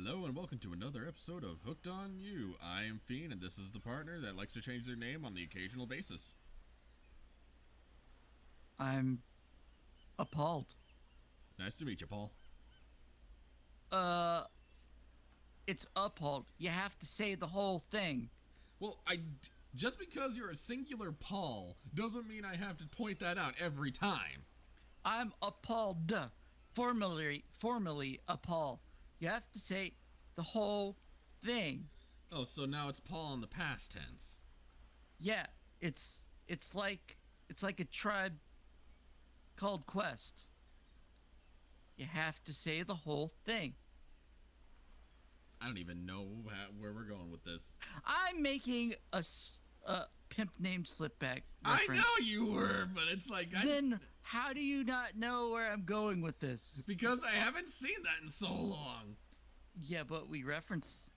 Hello and welcome to another episode of Hooked on You. I am Fiend and this is the partner that likes to change their name on the occasional basis. I'm appalled. Nice to meet you, Paul. It's appalled. You have to say the whole thing. Well, just because you're a singular Paul doesn't mean I have to point that out every time. I'm appalled. Formally appalled. You have to say the whole thing. Oh, so now it's Paul in the past tense. Yeah, it's like a tribe called Quest. You have to say the whole thing. I don't even know where we're going with this. I'm making a pimp named Slipback reference. I know you were, but it's like... Then how do you not know where I'm going with this? Because I haven't seen that in so long. Yeah, but we referenced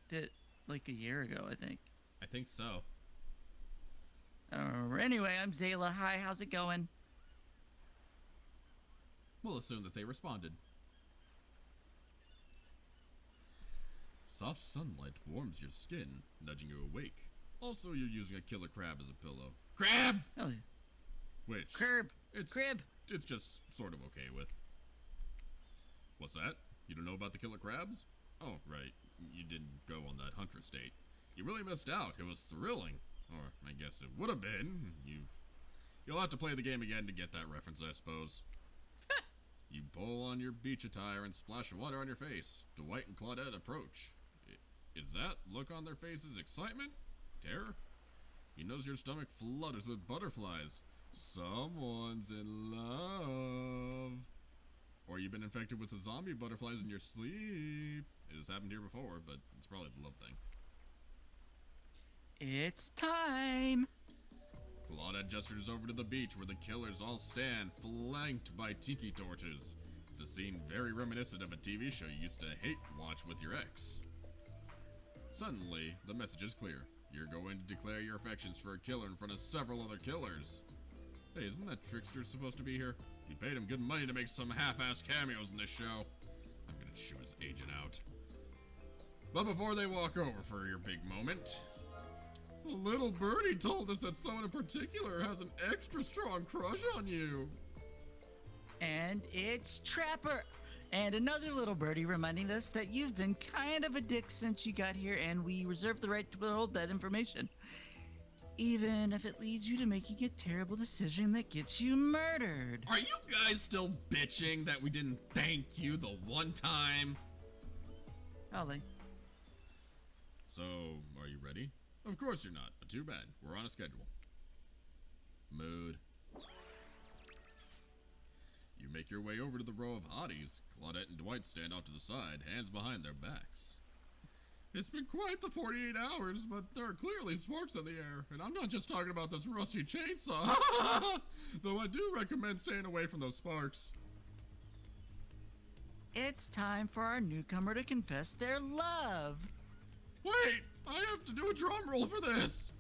it like a year ago, I think. I think so. I don't remember. Anyway, I'm Zayla. Hi, how's it going? We'll assume that they responded. Soft sunlight warms your skin, nudging you awake. Also, you're using a killer crab as a pillow. Crab! Hell yeah. Which... Crib! It's just sort of okay with. What's that? You don't know about the killer crabs? Oh, right. You didn't go on that hunter date. You really missed out. It was thrilling. Or, I guess it would have been. You'll have to play the game again to get that reference, I suppose. You pull on your beach attire and splash water on your face. Dwight and Claudette approach. Is that look on their faces excitement? Terror? You notice your stomach flutters with butterflies. Someone's in love. Or you've been infected with the zombie butterflies in your sleep. It has happened here before, but it's probably the love thing. It's time! Claudette gestures over to the beach where the killers all stand, flanked by tiki torches. It's a scene very reminiscent of a TV show you used to hate watch with your ex. Suddenly, the message is clear. You're going to declare your affections for a killer in front of several other killers. Hey, isn't that Trickster supposed to be here? You paid him good money to make some half-assed cameos in this show. I'm gonna chew his agent out. But before they walk over for your big moment, a little birdie told us that someone in particular has an extra strong crush on you. And it's Trapper! And another little birdie reminding us that you've been kind of a dick since you got here, and we reserve the right to withhold that information. Even if it leads you to making a terrible decision that gets you murdered. Are you guys still bitching that we didn't thank you the one time? Probably. So, are you ready? Of course you're not, but too bad. We're on a schedule. Mood. You make your way over to the row of hotties. Claudette and Dwight stand off to the side, hands behind their backs. It's been quite the 48 hours, but there are clearly sparks in the air, and I'm not just talking about this rusty chainsaw. Though I do recommend staying away from those sparks. It's time for our newcomer to confess their love. Wait! I have to do a drum roll for this!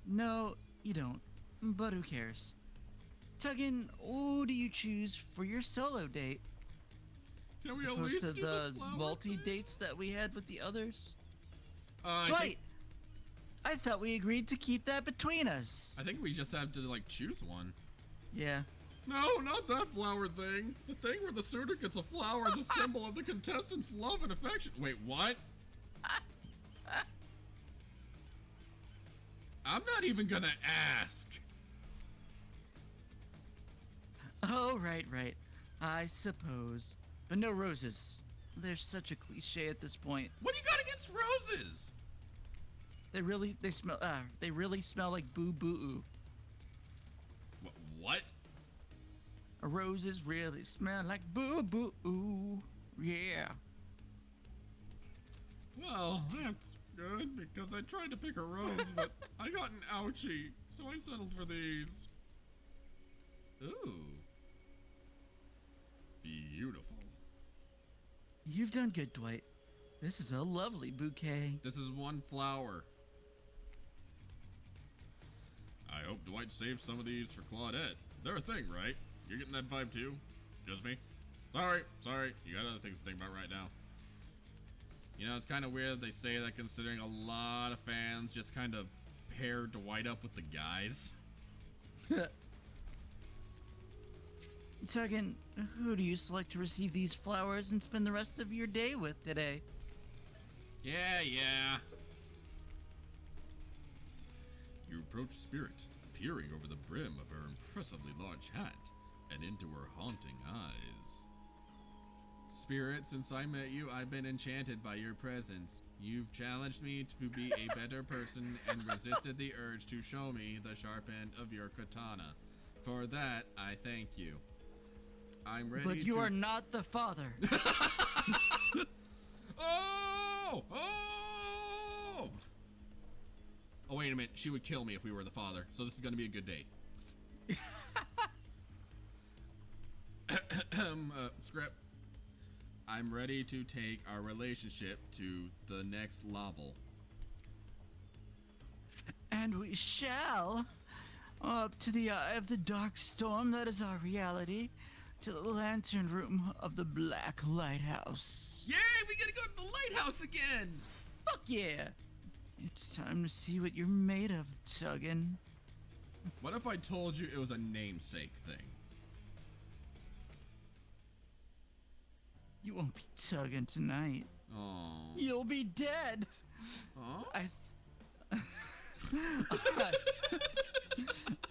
No, you don't. But who cares? Tuggin, who do you choose for your solo date? Can we As at opposed least to do the flower multi thing? dates that we had with the others? I I thought we agreed to keep that between us. think we just have to, like, choose one. Yeah. No, not that flower thing. The thing where the suitor gets a flower as a symbol of the contestant's love and affection. Wait, what? I'm not even gonna ask. Oh, right. I suppose. But no roses. They're such a cliche at this point. What do you got against roses? They really smell like boo-boo-oo. What? Roses really smell like boo-boo-oo. Yeah. Well, that's good, because I tried to pick a rose, but I got an ouchie, so I settled for these. Ooh. Beautiful. You've done good, Dwight. This is a lovely bouquet. This is one flower. I hope Dwight saved some of these for Claudette. They're a thing, right? You're getting that vibe too? Just me? Sorry. You got other things to think about right now. You know, it's kind of weird they say that considering a lot of fans just kind of paired Dwight up with the guys. Tuggin, who do you select to receive these flowers and spend the rest of your day with today? Yeah. You approach Spirit, peering over the brim of her impressively large hat and into her haunting eyes. Spirit, since I met you, I've been enchanted by your presence. You've challenged me to be a better person and resisted the urge to show me the sharp end of your katana. For that, I thank you. I'm ready But you are not the father. Oh, wait a minute. She would kill me if we were the father, so this is going to be a good date. Script. I'm ready to take our relationship to the next level. And we shall. Up to the eye of the dark storm that is our reality. To the lantern room of the Black Lighthouse. Yay, we gotta go to the lighthouse again! Fuck yeah! It's time to see what you're made of, Tuggin. What if I told you it was a namesake thing? You won't be tugging tonight. Oh. You'll be dead. Huh?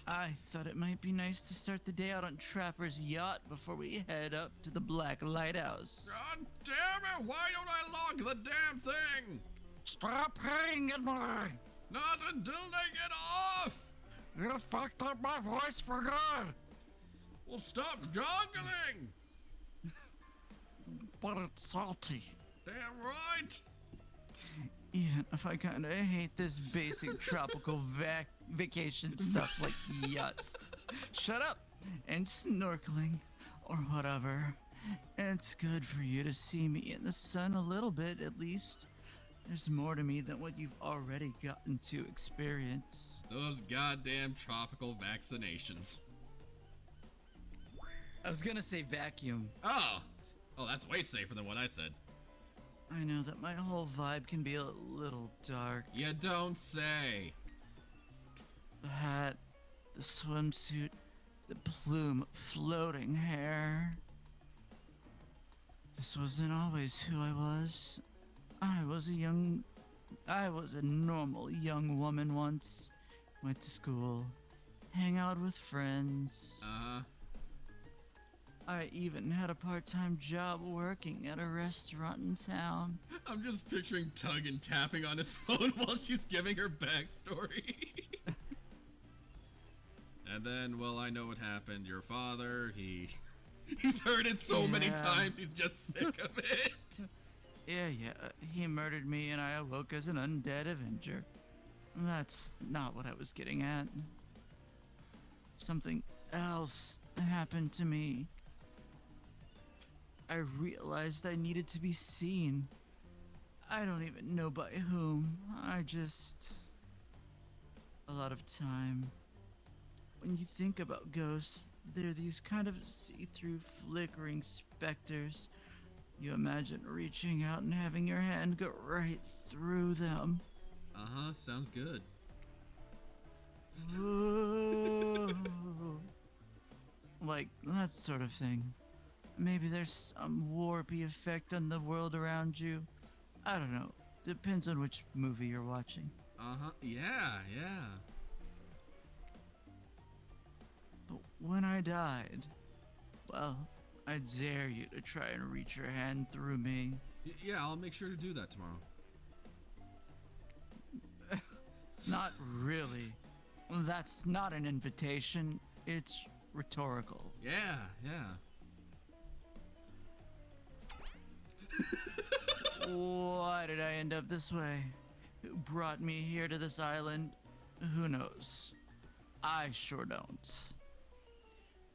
I thought it might be nice to start the day out on Trapper's yacht before we head up to the Black Lighthouse. God damn it! Why don't I lock the damn thing? Stop hitting it, boy! Not until they get off! You fucked up my voice for good! Well, stop goggling! But it's salty. Damn right! Even if I kinda hate this basic tropical vacation stuff like yachts. Shut up! And snorkeling, or whatever. It's good for you to see me in the sun a little bit, at least. There's more to me than what you've already gotten to experience. Those goddamn tropical vaccinations. I was gonna say vacuum. Oh, that's way safer than what I said. I know that my whole vibe can be a little dark. You don't say. The hat, the swimsuit, the plume of floating hair. This wasn't always who I was. I was a normal young woman once. Went to school, hang out with friends. Uh-huh. I even had a part-time job working at a restaurant in town. I'm just picturing Tuggin tapping on his phone while she's giving her backstory. And then, well, I know what happened. Your father, he's heard it so many times, he's just sick of it. Yeah, he murdered me and I awoke as an undead Avenger. That's not what I was getting at. Something else happened to me. I realized I needed to be seen. I don't even know by whom. A lot of time. When you think about ghosts, they're these kind of see-through flickering specters. You imagine reaching out and having your hand go right through them. Uh-huh, sounds good. Like that sort of thing. Maybe there's some warpy effect on the world around you. I don't know. Depends on which movie you're watching. Uh-huh, yeah. But when I died, well, I dare you to try and reach your hand through me. Yeah, I'll make sure to do that tomorrow. Not really. That's not an invitation. It's rhetorical. Yeah. Why did I end up this way? Who brought me here to this island? Who knows? I sure don't.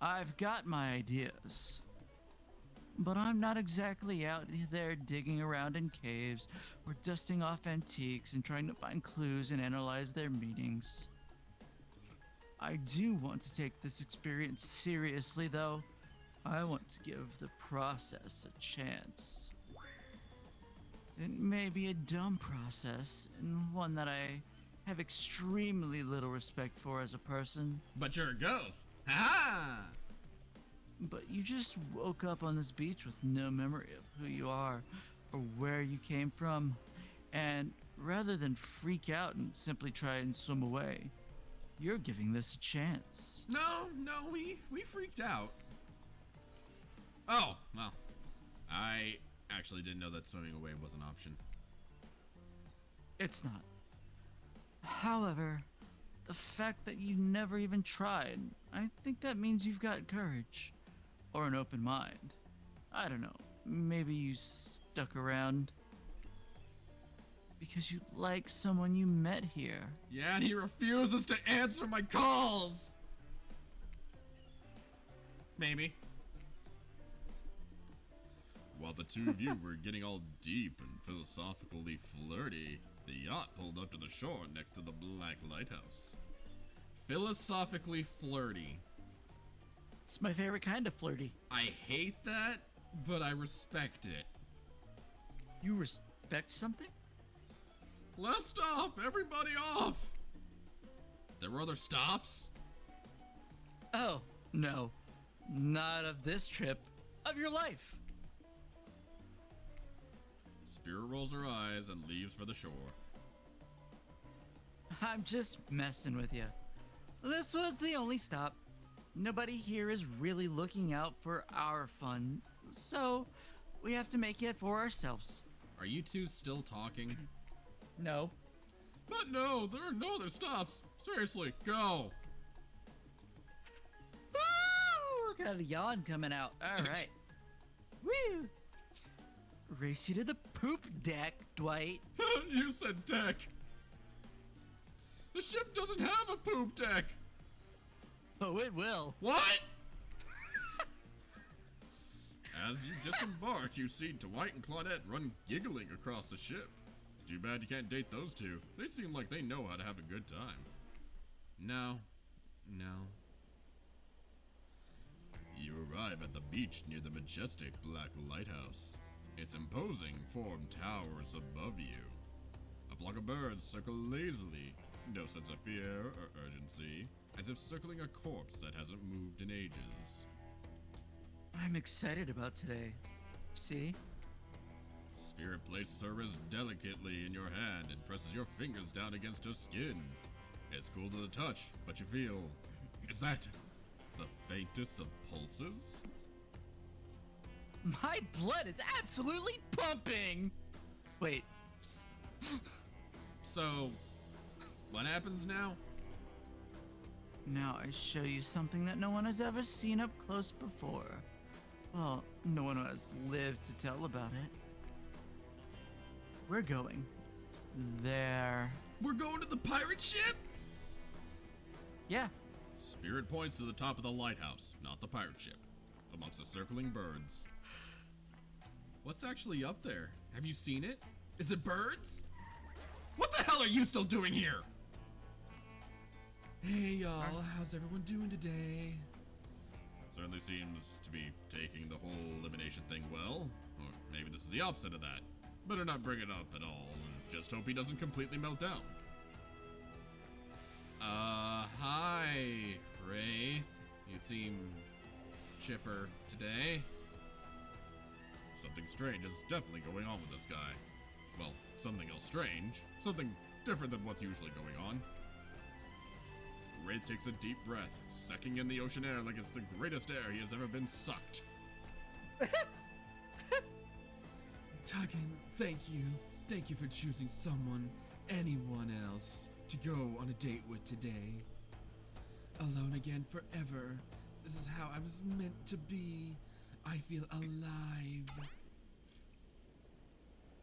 I've got my ideas. But I'm not exactly out there digging around in caves or dusting off antiques and trying to find clues and analyze their meanings. I do want to take this experience seriously, though. I want to give the process a chance. It may be a dumb process, and one that I have extremely little respect for as a person, But you're a ghost. Ha! but you just woke up on this beach with no memory of who you are or where you came from, and rather than freak out and simply try and swim away, you're giving this a chance. No, we freaked out. Oh, well, I actually didn't know that swimming away was an option. It's not. However, the fact that you never even tried, I think that means you've got courage. Or an open mind. I don't know. Maybe you stuck around because you like someone you met here. Yeah, and he refuses to answer my calls! Maybe. While the two of you were getting all deep and philosophically flirty, the yacht pulled up to the shore next to the Black Lighthouse. Philosophically flirty. It's my favorite kind of flirty. I hate that, but I respect it. You respect something? Last stop! Everybody off! There were other stops? Oh, no. Not of this trip. Of your life. Spirit rolls her eyes and leaves for the shore. I'm just messing with you. This was the only stop. Nobody here is really looking out for our fun, so we have to make it for ourselves. Are you two still talking? No. But no, there are no other stops. Seriously, go. Woo! Got a yawn coming out. All right. Woo! Race you to the poop deck, Dwight. You said deck. The ship doesn't have a poop deck. Oh, it will. What? As you disembark, you see Dwight and Claudette run giggling across the ship. Too bad you can't date those two. They seem like they know how to have a good time. No. You arrive at the beach near the majestic Black Lighthouse. Its imposing form towers above you. A flock of birds circle lazily, no sense of fear or urgency, as if circling a corpse that hasn't moved in ages. I'm excited about today. See? Spirit places her wrist delicately in your hand and presses your fingers down against her skin. It's cool to the touch, but you feel... Is that the faintest of pulses? My blood is absolutely pumping! Wait. So, what happens now? Now I show you something that no one has ever seen up close before. Well, no one has lived to tell about it. We're going there. We're going to the pirate ship? Yeah. Spirit points to the top of the lighthouse, not the pirate ship, amongst the circling birds. What's actually up there? Have you seen it? Is it birds? What the hell are you still doing here? Hey y'all, how's everyone doing today? Certainly seems to be taking the whole elimination thing well. Or maybe this is the opposite of that. Better not bring it up at all, and just hope he doesn't completely melt down. Hi, Wraith. You seem chipper today. Something strange is definitely going on with this guy. Well, something else strange. Something different than what's usually going on. Wraith takes a deep breath, sucking in the ocean air like it's the greatest air he has ever been sucked. Tuggin, thank you. Thank you for choosing anyone else, to go on a date with today. Alone again forever. This is how I was meant to be. I feel alive.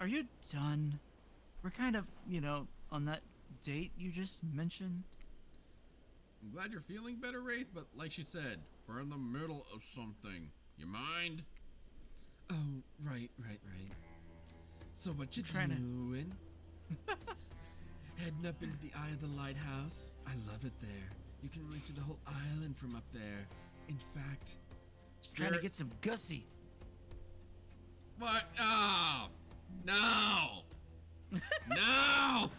Are you done? We're kind of, on that date you just mentioned. I'm glad you're feeling better, Wraith, but like she said, we're in the middle of something. You mind? Oh, right. So what you Trying to- doing? Heading up into the eye of the lighthouse. I love it there. You can really see the whole island from up there. In fact, Trying to get some gussy. What? Oh! No! No!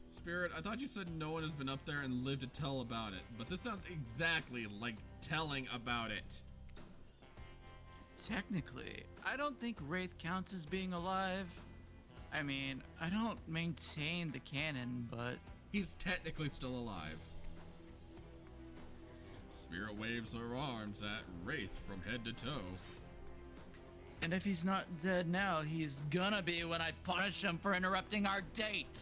Spirit, I thought you said no one has been up there and lived to tell about it, but this sounds exactly like telling about it. Technically, I don't think Wraith counts as being alive. I mean, I don't maintain the canon, but He's technically still alive. Spirit waves her arms at Wraith from head to toe. and if he's not dead now, he's gonna be when I punish him for interrupting our date.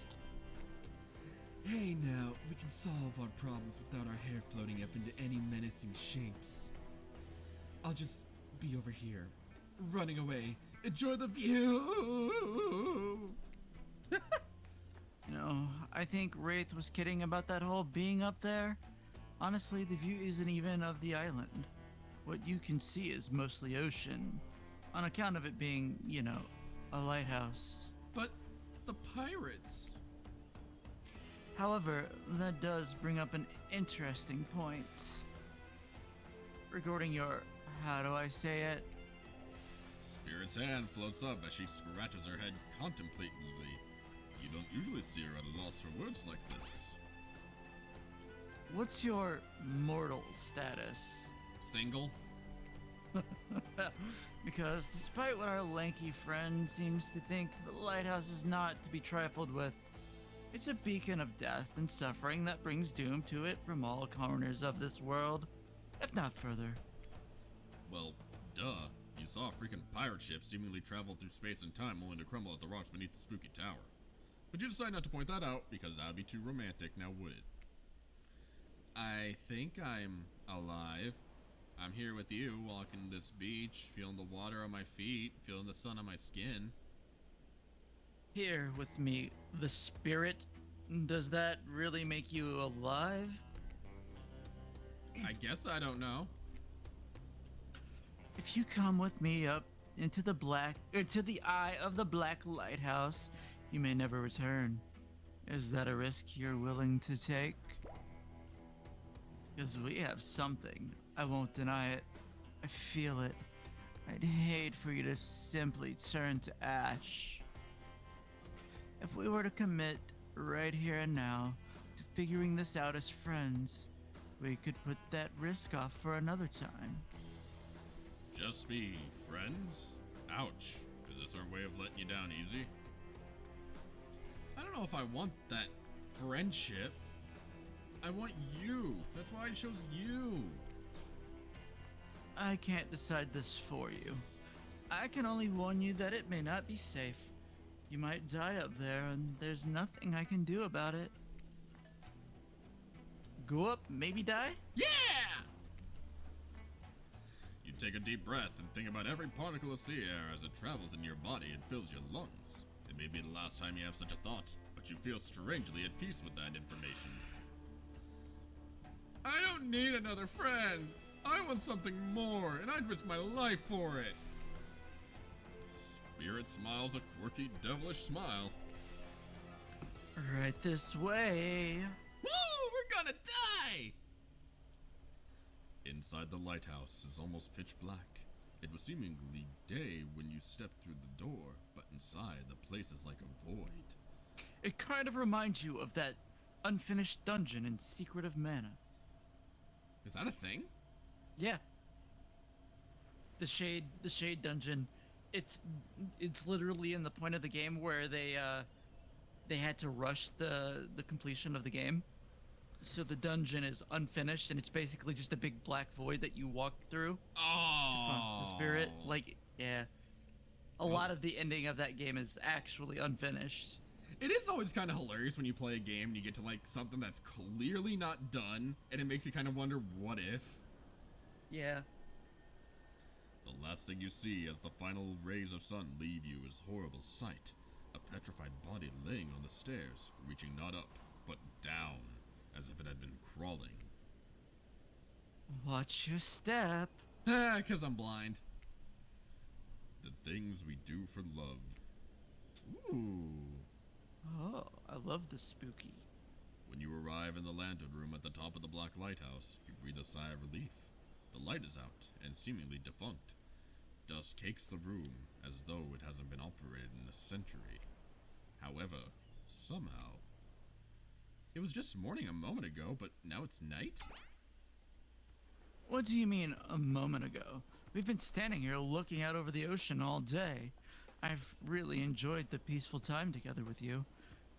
Hey now, we can solve our problems without our hair floating up into any menacing shapes. I'll just be over here, running away. Enjoy the view! You know, I think Wraith was kidding about that whole being up there. Honestly, the view isn't even of the island. What you can see is mostly ocean, on account of it being, you know, a lighthouse. But the pirates... However, that does bring up an interesting point. Regarding your, how do I say it? Spirit's hand floats up as she scratches her head contemplatively. You don't usually see her at a loss for words like this. What's your mortal status? Single? Because despite what our lanky friend seems to think, the lighthouse is not to be trifled with. It's a beacon of death and suffering that brings doom to it from all corners of this world, if not further. Well, duh. You saw a freaking pirate ship seemingly travel through space and time only to crumble at the rocks beneath the spooky tower. But you decide not to point that out because that would be too romantic, now would it? I think I'm alive. I'm here with you, walking this beach, feeling the water on my feet, feeling the sun on my skin. Here with me, the spirit. Does that really make you alive? I guess I don't know. If you come with me up into the eye of the black lighthouse, you may never return. Is that a risk you're willing to take? Because we have something. I won't deny it. I feel it. I'd hate for you to simply turn to ash. If we were to commit right here and now to figuring this out as friends, we could put that risk off for another time. Just be friends? Ouch. Is this our way of letting you down easy? I don't know if I want that friendship. I want you. That's why I chose you. I can't decide this for you. I can only warn you that it may not be safe. You might die up there, and there's nothing I can do about it. Go up, maybe die? Yeah! You take a deep breath and think about every particle of sea air as it travels in your body and fills your lungs. It may be the last time you have such a thought, but you feel strangely at peace with that information. I don't need another friend. I want something more, and I'd risk my life for it. Spirit smiles a quirky, devilish smile. Right this way. Woo! We're gonna die! Inside the lighthouse is almost pitch black. It was seemingly day when you stepped through the door, but inside the place is like a void. It kind of reminds you of that unfinished dungeon in Secret of Mana. Is that a thing? Yeah. The Shade dungeon. It's literally in the point of the game where they had to rush the completion of the game. So the dungeon is unfinished and it's basically just a big black void that you walk through to find the spirit. Like, yeah. A lot of the ending of that game is actually unfinished. It is always kind of hilarious when you play a game and you get to like something that's clearly not done, and it makes you kind of wonder what if. Yeah. The last thing you see as the final rays of sun leave you is a horrible sight. A petrified body laying on the stairs, reaching not up, but down, as if it had been crawling. Watch your step. Ah, 'cause I'm blind. The things we do for love. Ooh. Oh, I love the spooky. When you arrive in the lantern room at the top of the black lighthouse, you breathe a sigh of relief. The light is out and seemingly defunct. Dust cakes the room as though it hasn't been operated in a century. However, somehow... It was just morning a moment ago, but now it's night? What do you mean, a moment ago? We've been standing here looking out over the ocean all day. I've really enjoyed the peaceful time together with you,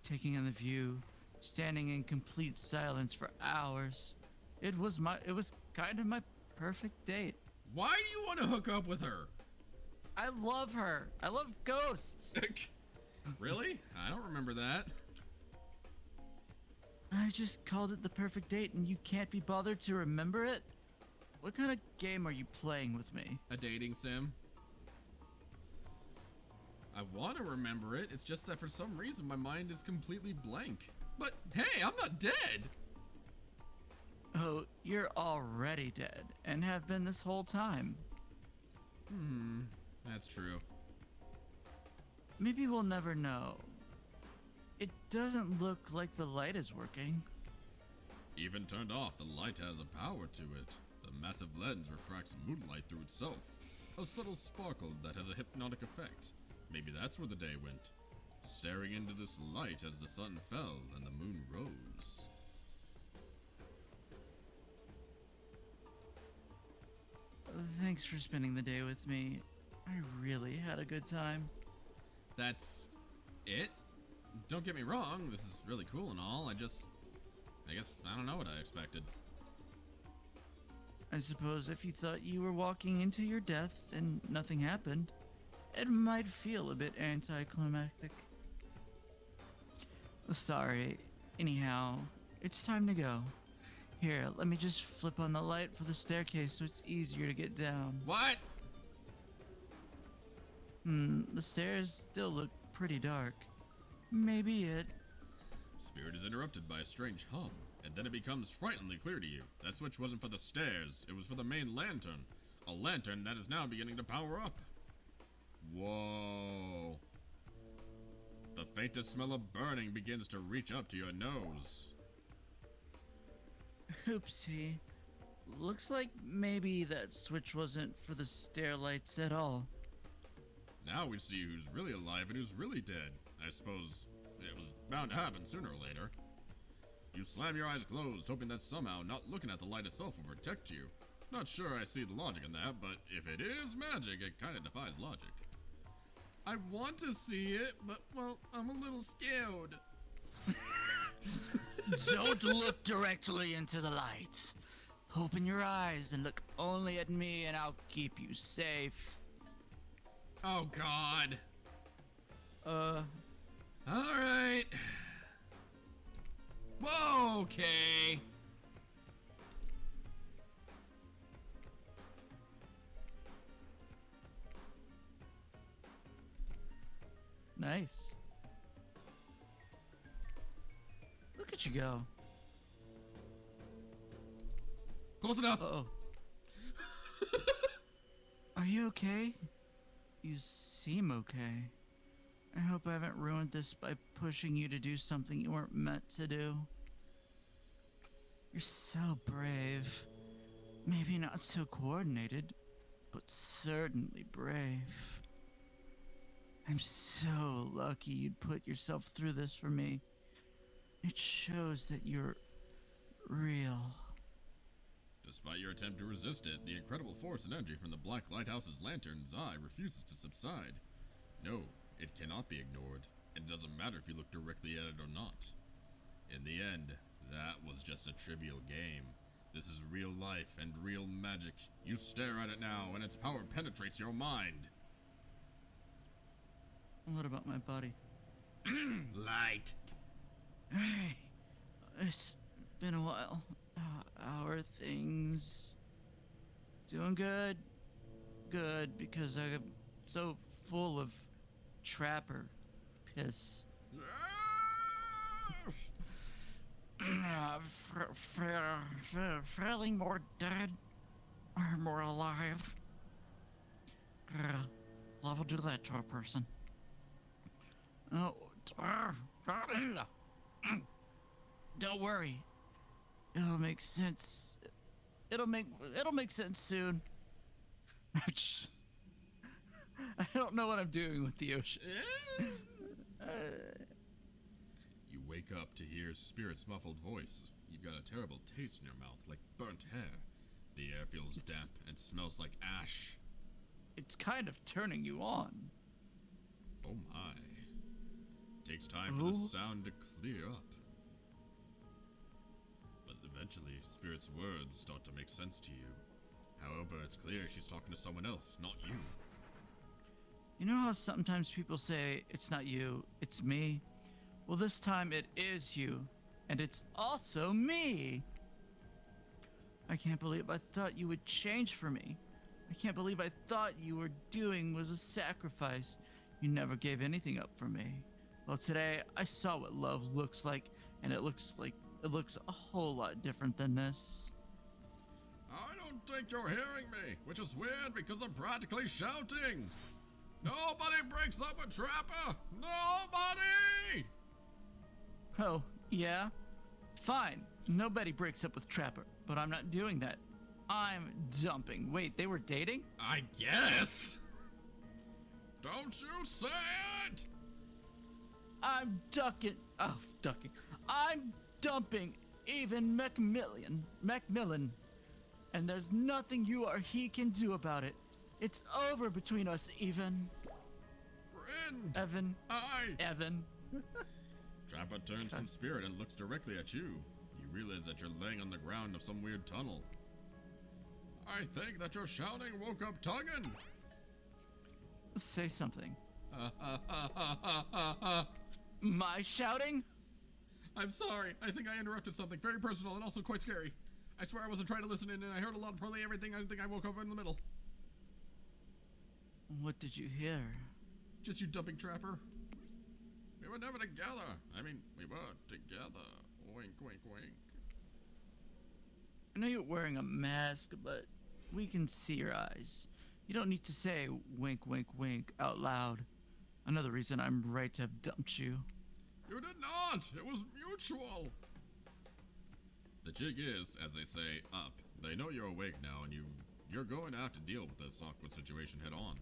taking in the view, standing in complete silence for hours. It was kind of my perfect date. Why do you want to hook up with her? I love her. I love ghosts. Really? I don't remember that. I just called it the perfect date and you can't be bothered to remember it? What kind of game are you playing with me? A dating sim? I want to remember it, it's just that for some reason my mind is completely blank. But hey, I'm not dead! Oh, you're already dead and have been this whole time. That's true. Maybe we'll never know. It doesn't look like the light is working. Even turned off, the light has a power to it. The massive lens refracts moonlight through itself. A subtle sparkle that has a hypnotic effect. Maybe that's where the day went. Staring into this light as the sun fell and the moon rose. Thanks for spending the day with me. I really had a good time. That's it? Don't get me wrong, this is really cool and all, I guess I don't know what I expected. I suppose if you thought you were walking into your death and nothing happened, it might feel a bit anticlimactic. Sorry. Anyhow, it's time to go. Here, let me just flip on the light for the staircase so it's easier to get down. What? The stairs still look pretty dark. Maybe it... Spirit is interrupted by a strange hum, and then it becomes frighteningly clear to you. That switch wasn't for the stairs, it was for the main lantern. A lantern that is now beginning to power up. Whoa. The faintest smell of burning begins to reach up to your nose. Oopsie. Looks like maybe that switch wasn't for the stair lights at all. Now we see who's really alive and who's really dead. I suppose it was bound to happen sooner or later. You slam your eyes closed, hoping that somehow not looking at the light itself will protect you. Not sure I see the logic in that, but if it is magic, it kind of defies logic. I want to see it, but, well, I'm a little scared. Don't look directly into the lights. Open your eyes and look only at me and I'll keep you safe. Oh, God. Uh, Alright. Whoa, okay. nice. Look at you go. Close enough. Uh-oh. Are you okay? You seem okay. I hope I haven't ruined this by pushing you to do something you weren't meant to do. You're so brave. Maybe not so coordinated, but certainly brave. I'm so lucky you'd put yourself through this for me. It shows that you're real. Despite your attempt to resist it, the incredible force and energy from the Black Lighthouse's lantern's eye refuses to subside. No, it cannot be ignored, and it doesn't matter if you look directly at it or not. In the end, that was just a trivial game. This is real life and real magic. You stare at it now, and its power penetrates your mind. What about my body? Light. Hey, it's been a while. How are things? Doing good? Good, because I'm so full of trapper piss. Feeling more dead or more alive? Love will do that to a person. Oh, don't worry. It'll make sense It'll make sense soon. I don't know what I'm doing with the ocean. You wake up to hear Spirit's muffled voice. You've got a terrible taste in your mouth, like burnt hair. The air feels damp and smells like ash. It's kind of turning you on. Oh my. Takes time for the sound to clear up. But eventually, Spirit's words start to make sense to you. However, it's clear she's talking to someone else, not you. You know how sometimes people say, it's not you, it's me? Well, this time it is you, and it's also me. I can't believe I thought you would change for me. I can't believe I thought you were doing was a sacrifice. You never gave anything up for me. Well, today I saw what love looks like, and it looks a whole lot different than this. I don't think you're hearing me, which is weird because I'm practically shouting. Nobody breaks up with Trapper! Nobody! Oh, yeah? Fine. Nobody breaks up with Trapper, but I'm not doing that. I'm dumping. Wait, they were dating? I guess. Don't you say it! I'm ducking. Oh, ducking. I'm dumping even Macmillan. And there's nothing you or he can do about it. It's over between us, Evan. Evan. Evan. Trapper turns from Spirit and looks directly at you. You realize that you're laying on the ground of some weird tunnel. I think that your shouting woke up Tuggin. Say something. My shouting? I'm sorry. I think I interrupted something very personal and also quite scary. I swear I wasn't trying to listen in and I heard a lot of probably everything. I think I woke up in the middle. What did you hear? Just you dumping Trapper. We were never together. I mean, we were together. Wink, wink, wink. I know you're wearing a mask, but we can see your eyes. You don't need to say wink, wink, wink out loud. Another reason I'm right to have dumped you. You did not! It was mutual! The jig is, as they say, up. They know you're awake now and you're going to have to deal with this awkward situation head on.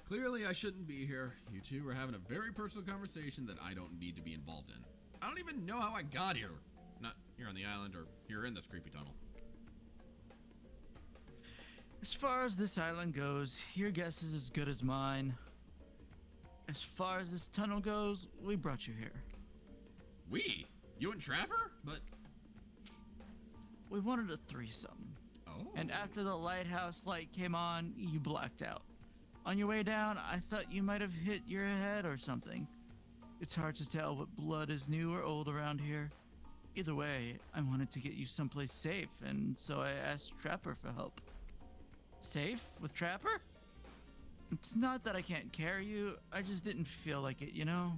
Clearly, I shouldn't be here. You two are having a very personal conversation that I don't need to be involved in. I don't even know how I got here. Not here on the island or here in this creepy tunnel. As far as this island goes, your guess is as good as mine. As far as this tunnel goes, we brought you here. We? You and Trapper? But... We wanted a threesome. Oh. And after the lighthouse light came on, you blacked out. On your way down, I thought you might have hit your head or something. It's hard to tell what blood is new or old around here. Either way, I wanted to get you someplace safe, and so I asked Trapper for help. Safe? With Trapper? It's not that I can't carry you, I just didn't feel like it, you know?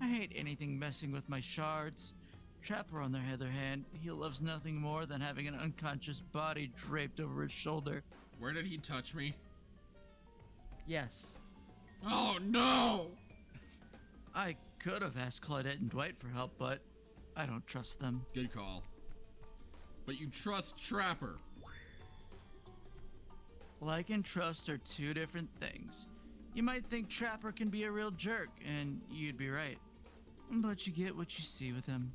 I hate anything messing with my shards. Trapper, on the other hand, he loves nothing more than having an unconscious body draped over his shoulder. Where did he touch me? Yes. Oh no! I could have asked Claudette and Dwight for help, but I don't trust them. Good call. But you trust Trapper. Like and trust are two different things. You might think Trapper can be a real jerk, and you'd be right. But you get what you see with him.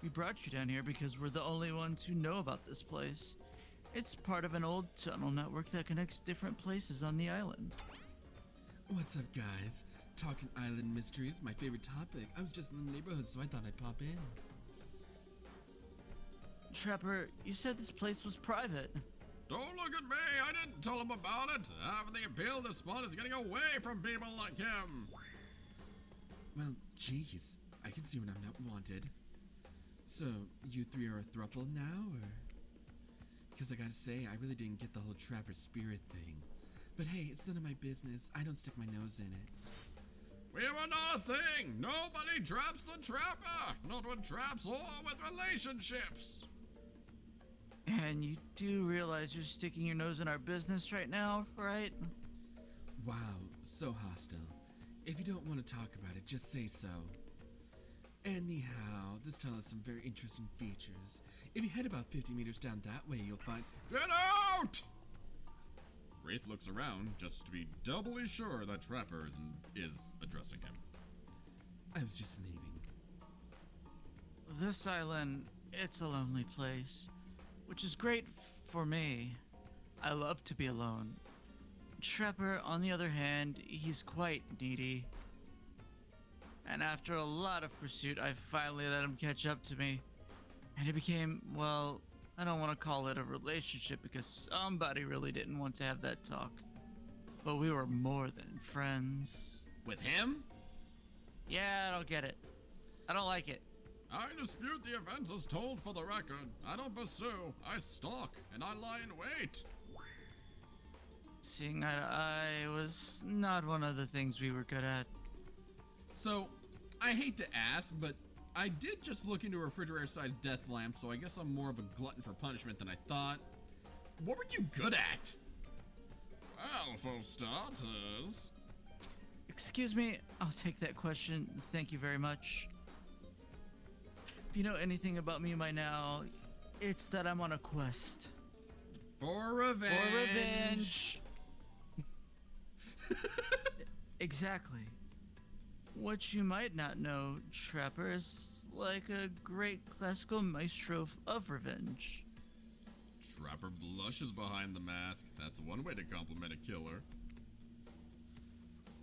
We brought you down here because we're the only ones who know about this place. It's part of an old tunnel network that connects different places on the island. What's up, guys? Talking island mysteries, my favorite topic. I was just in the neighborhood, so I thought I'd pop in. Trapper, you said this place was private. Don't look at me! I didn't tell him about it! Half of the appeal of this spot is getting away from people like him! Well, geez, I can see when I'm not wanted. So, you three are a throuple now, or? Because I gotta say, I really didn't get the whole Trapper spirit thing. But hey, it's none of my business. I don't stick my nose in it. We were not a thing! Nobody traps the Trapper! Not with traps or with relationships! And you do realize you're sticking your nose in our business right now, right? Wow, so hostile. If you don't want to talk about it, just say so. Anyhow, this tunnel has some very interesting features. If you head about 50 meters down that way, you'll find. Get out! Wraith looks around just to be doubly sure that Trapper is addressing him. I was just leaving. This island, it's a lonely place, which is great for me. I love to be alone. Trapper, on the other hand, he's quite needy. And after a lot of pursuit, I finally let him catch up to me. And it became, well, I don't want to call it a relationship because somebody really didn't want to have that talk. But we were more than friends. With him? Yeah, I don't get it. I don't like it. I dispute the events as told for the record. I don't pursue, I stalk, and I lie in wait. Seeing eye to eye was not one of the things we were good at. So, I hate to ask, but I did just look into a refrigerator-sized death lamp, so I guess I'm more of a glutton for punishment than I thought. What were you good at? Well, for starters... Excuse me, I'll take that question. Thank you very much. If you know anything about me by now, it's that I'm on a quest. For revenge. For revenge. Exactly. What you might not know, Trapper, is like a great classical maestro of revenge. Trapper blushes behind the mask. That's one way to compliment a killer.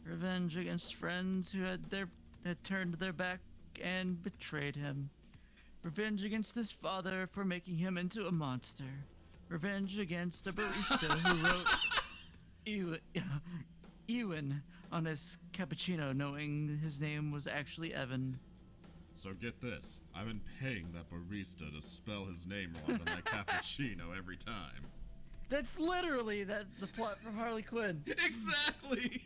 Revenge against friends who had turned their back and betrayed him. Revenge against his father for making him into a monster. Revenge against a barista who wrote Ewan on his cappuccino knowing his name was actually Evan. So get this, I've been paying that barista to spell his name wrong on that cappuccino every time. That's literally the plot from Harley Quinn. Exactly.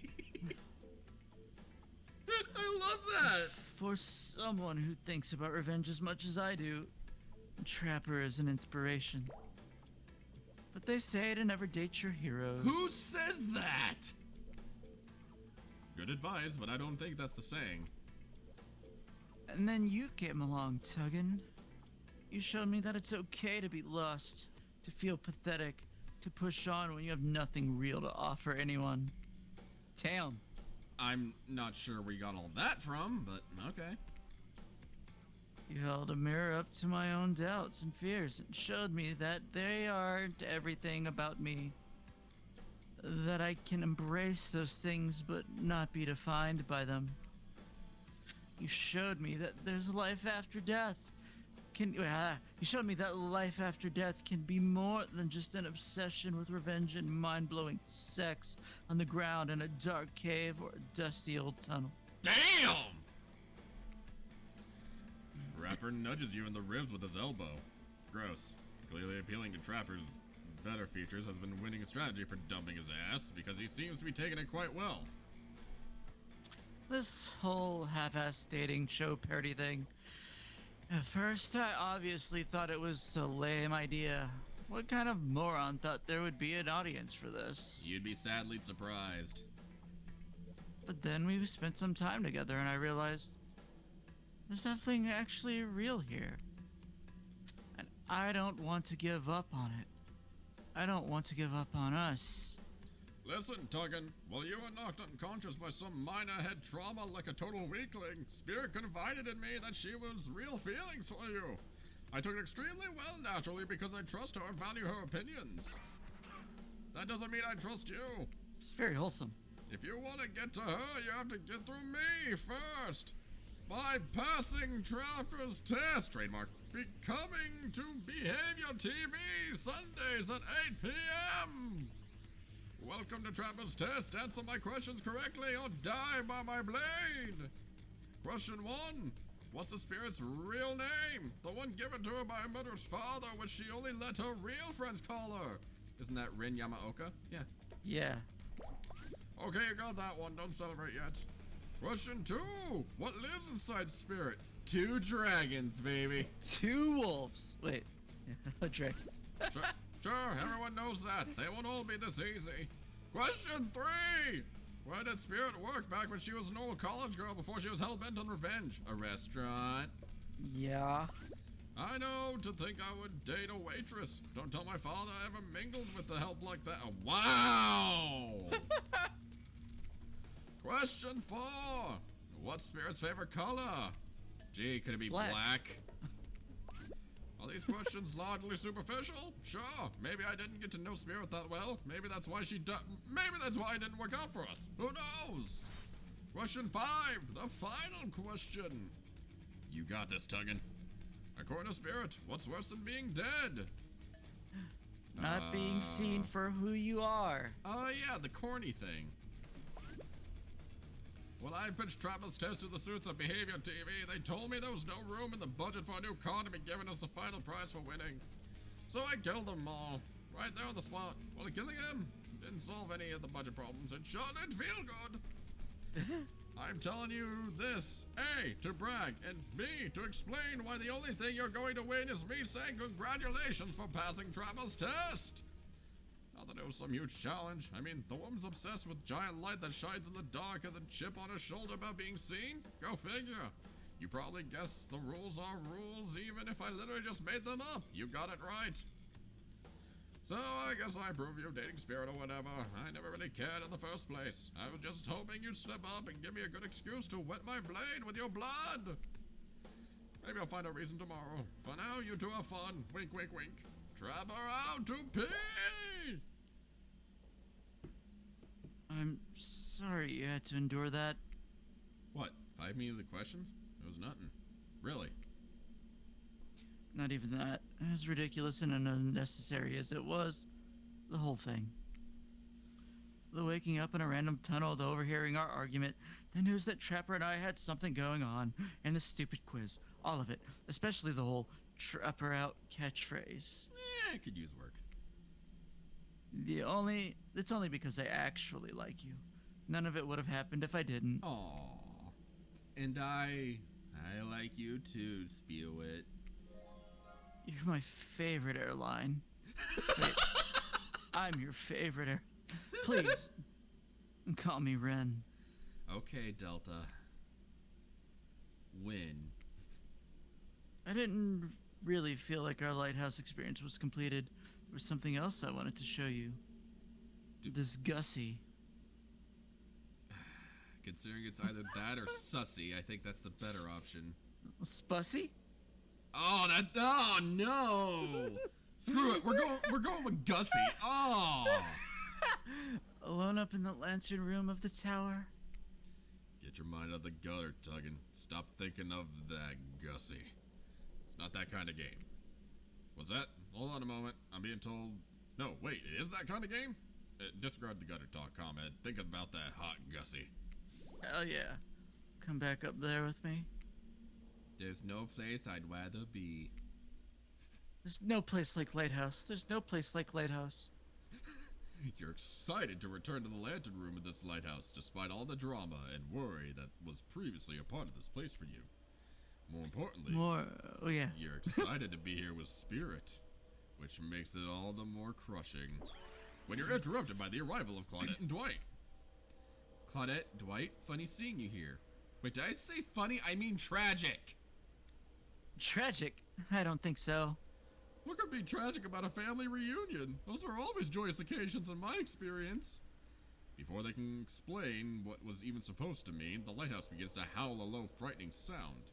I love that. For someone who thinks about revenge as much as I do, Trapper is an inspiration. But they say to never date your heroes. Who says that? Good advice, but I don't think that's the saying. And then you came along, Tuggin. You showed me that it's okay to be lost, to feel pathetic, to push on when you have nothing real to offer anyone. Damn. I'm not sure where you got all that from, but okay. You held a mirror up to my own doubts and fears and showed me that they aren't everything about me. That I can embrace those things but not be defined by them. You showed me that there's life after death. You showed me that life after death can be more than just an obsession with revenge and mind-blowing sex on the ground in a dark cave or a dusty old tunnel. Damn! Trapper nudges you in the ribs with his elbow. Gross. Clearly appealing to Trapper's better features has been winning a strategy for dumping his ass because he seems to be taking it quite well. This whole half-ass dating show parody thing. At first, I obviously thought it was a lame idea. What kind of moron thought there would be an audience for this? You'd be sadly surprised. But then we spent some time together and I realized there's something actually real here. And I don't want to give up on it. I don't want to give up on us. Listen, Tuggin, while you were knocked unconscious by some minor head trauma like a total weakling, Spirit confided in me that she was real feelings for you. I took it extremely well, naturally, because I trust her and value her opinions. That doesn't mean I trust you. It's very wholesome. If you want to get to her, you have to get through me first. By passing Trapper's test, trademark, becoming to Behavior TV, Sundays at 8 p.m. Welcome to Trapper's Test. Answer my questions correctly or die by my blade. Question 1. What's the spirit's real name? The one given to her by her mother's father, which she only let her real friends call her. Isn't that Rin Yamaoka? Yeah. Yeah. Okay, you got that one. Don't celebrate yet. Question 2. What lives inside spirit? 2 dragons, baby. 2 wolves. Wait. A dragon. Sure, everyone knows that. They won't all be this easy. Question 3. Where did Spirit work back when she was an old college girl before she was hell-bent on revenge? A restaurant? Yeah. I know, to think I would date a waitress. Don't tell my father I ever mingled with the help like that. Oh, wow! Question 4. What's Spirit's favorite color? Gee, could it be black? Are these questions largely superficial? Sure. Maybe I didn't get to know Spirit that well. Maybe that's why maybe that's why it didn't work out for us. Who knows? Question 5. The final question. You got this, Tuggin. According to Spirit, what's worse than being dead? Not being seen for who you are. Oh, yeah, the corny thing. When I pitched Trappers Test to the suits at Behavior TV, they told me there was no room in the budget for a new car to be giving us the final prize for winning. So I killed them all, right there on the spot. Well, killing them didn't solve any of the budget problems. It sure did feel good. I'm telling you this, A, to brag, and B, to explain why the only thing you're going to win is me saying congratulations for passing Trappers Test. Not that it was some huge challenge. I mean, the woman's obsessed with giant light that shines in the dark, has a chip on her shoulder about being seen? Go figure. You probably guess the rules are rules, even if I literally just made them up. You got it right. So, I guess I approve you dating Spirit or whatever. I never really cared in the first place. I was just hoping you'd step up and give me a good excuse to wet my blade with your blood. Maybe I'll find a reason tomorrow. For now, you two have fun. Wink, wink, wink. Trapper out to pee! I'm sorry you had to endure that. What, 5 minutes of questions? It was nothing. Really? Not even that. As ridiculous and unnecessary as it was, the whole thing. The waking up in a random tunnel, the overhearing our argument, the news that Trapper and I had something going on, and the stupid quiz. All of it. Especially the whole Trapper out catchphrase. I could use work. It's only because I actually like you. None of it would have happened if I didn't. Aww. And I like you too, Spirit. You're my favorite airline. Wait, I'm your favorite Please, call me Ren. Okay, Delta. When? I didn't really feel like our lighthouse experience was completed. There was something else I wanted to show you. This Gussie. Considering it's either that or sussy, I think that's the better option. Spussy? Oh no! Screw it, we're going with Gussie. Oh! Alone up in the lantern room of the tower. Get your mind out of the gutter, Tuggin. Stop thinking of that Gussie. It's not that kind of game. What's that? Hold on a moment. I'm being told... No, wait, it is that kind of game? Disregard the gutter talk comment. Think about that hot Gussie. Hell yeah. Come back up there with me. There's no place I'd rather be. There's no place like Lighthouse. There's no place like Lighthouse. You're excited to return to the lantern room of this lighthouse, despite all the drama and worry that was previously a part of this place for you. More importantly, Oh yeah. you're excited to be here with Spirit, which makes it all the more crushing when you're interrupted by the arrival of Claudette and Dwight. Claudette, Dwight, funny seeing you here. Wait, did I say funny? I mean tragic. Tragic? I don't think so. What could be tragic about a family reunion? Those are always joyous occasions in my experience. Before they can explain what was even supposed to mean, the lighthouse begins to howl a low, frightening sound.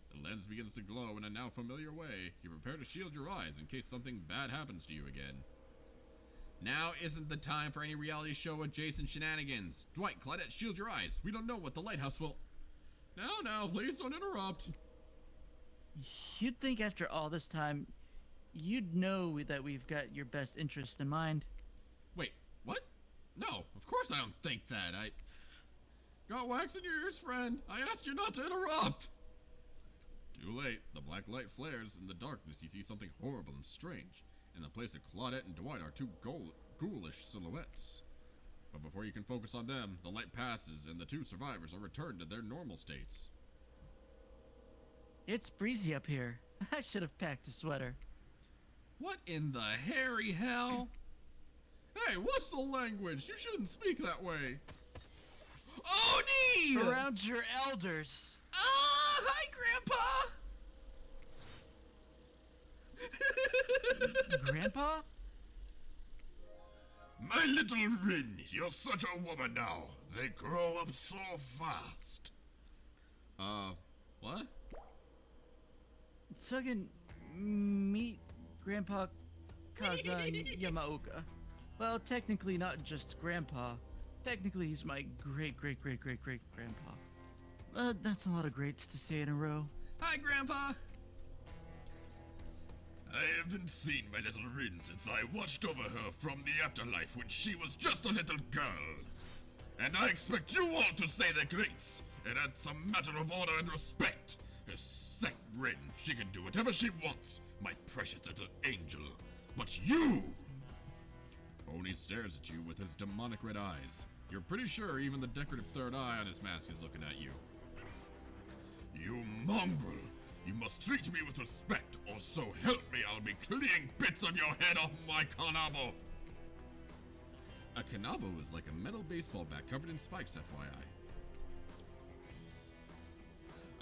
The lens begins to glow in a now familiar way. You prepare to shield your eyes in case something bad happens to you again. Now isn't the time for any reality show adjacent shenanigans. Dwight, Claudette, shield your eyes. We don't know what the lighthouse will... Now, please don't interrupt. You'd think after all this time, you'd know that we've got your best interest in mind. Wait, what? No, of course I don't think that. I got wax in your ears, friend. I asked you not to interrupt. Too late. The black light flares. In the darkness, you see something horrible and strange. In the place of Claudette and Dwight are two ghoulish silhouettes. But before you can focus on them, the light passes and the two survivors are returned to their normal states. It's breezy up here. I should have packed a sweater. What in the hairy hell? Hey, what's the language? You shouldn't speak that way. Oni! around your elders. Ah, hi, Grandpa! Grandpa? My little Rin, you're such a woman now. They grow up so fast. What? Sugin, meet Grandpa Kazan Yamaoka. Well, technically not just Grandpa. Technically he's my great-great-great-great-great-grandpa. That's a lot of greats to say in a row. Hi, Grandpa! I haven't seen my little Rin since I watched over her from the afterlife when she was just a little girl. And I expect you all to say the greats, and that's a matter of honor and respect. Except Rin, she can do whatever she wants, my precious little angel. But you! Oni stares at you with his demonic red eyes. You're pretty sure even the decorative third eye on his mask is looking at you. You mongrel! You must treat me with respect, or so help me, I'll be cleaning bits of your head off my kanabo! A kanabo is like a metal baseball bat covered in spikes, FYI.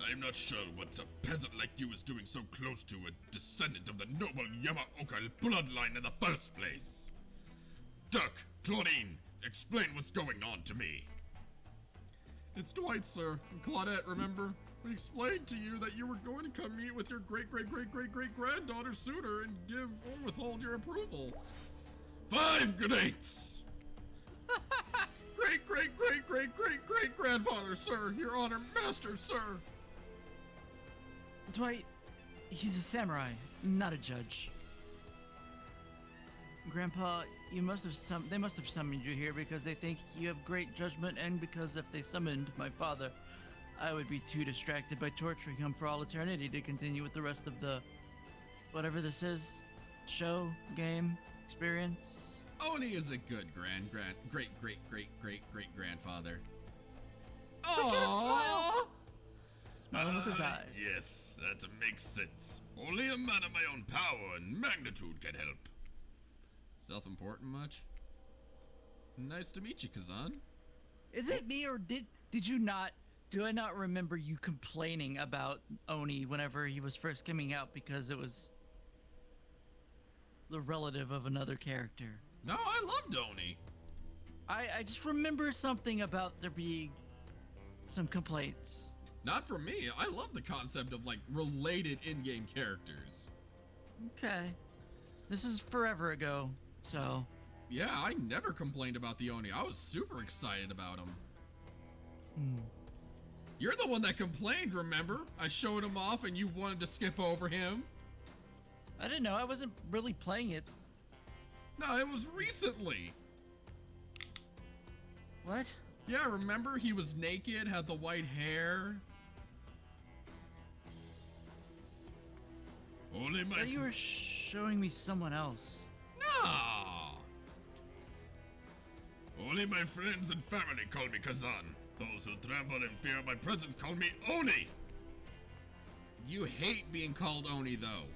I'm not sure what a peasant like you is doing so close to a descendant of the noble Yamaoka bloodline in the first place. Dirk, Claudine, explain what's going on to me. It's Dwight, sir. And Claudette, remember? We explained to you that you were going to come meet with your great-great-great-great-great-granddaughter sooner and give or withhold your approval. 5 greats! Great-great-great-great-great-great-grandfather, sir! Your honor, master, sir! Dwight, he's a samurai, not a judge. Grandpa, they must have summoned you here because they think you have great judgment, and because if they summoned my father, I would be too distracted by torturing him for all eternity to continue with the rest of the whatever this is, show, game, experience. Oni is a good great-great-great-great-great-great-grandfather. Aww! Smile with his eyes. Yes, that makes sense. Only a man of my own power and magnitude can help. Self-important much? Nice to meet you, Kazan. Is it me, or do I not remember you complaining about Oni whenever he was first coming out because it was the relative of another character? No, I loved Oni. I just remember something about there being some complaints. Not for me. I love the concept of, like, related in-game characters. Okay. This is forever ago, so... Yeah, I never complained about the Oni. I was super excited about him. You're the one that complained, remember? I showed him off and you wanted to skip over him. I didn't know. I wasn't really playing it. No, it was recently. What? Yeah, remember? He was naked, had the white hair. Only my... I thought you were showing me someone else. No! Only my friends and family call me Kazan. Those who tremble in fear of my presence call me Oni. You hate being called Oni, though.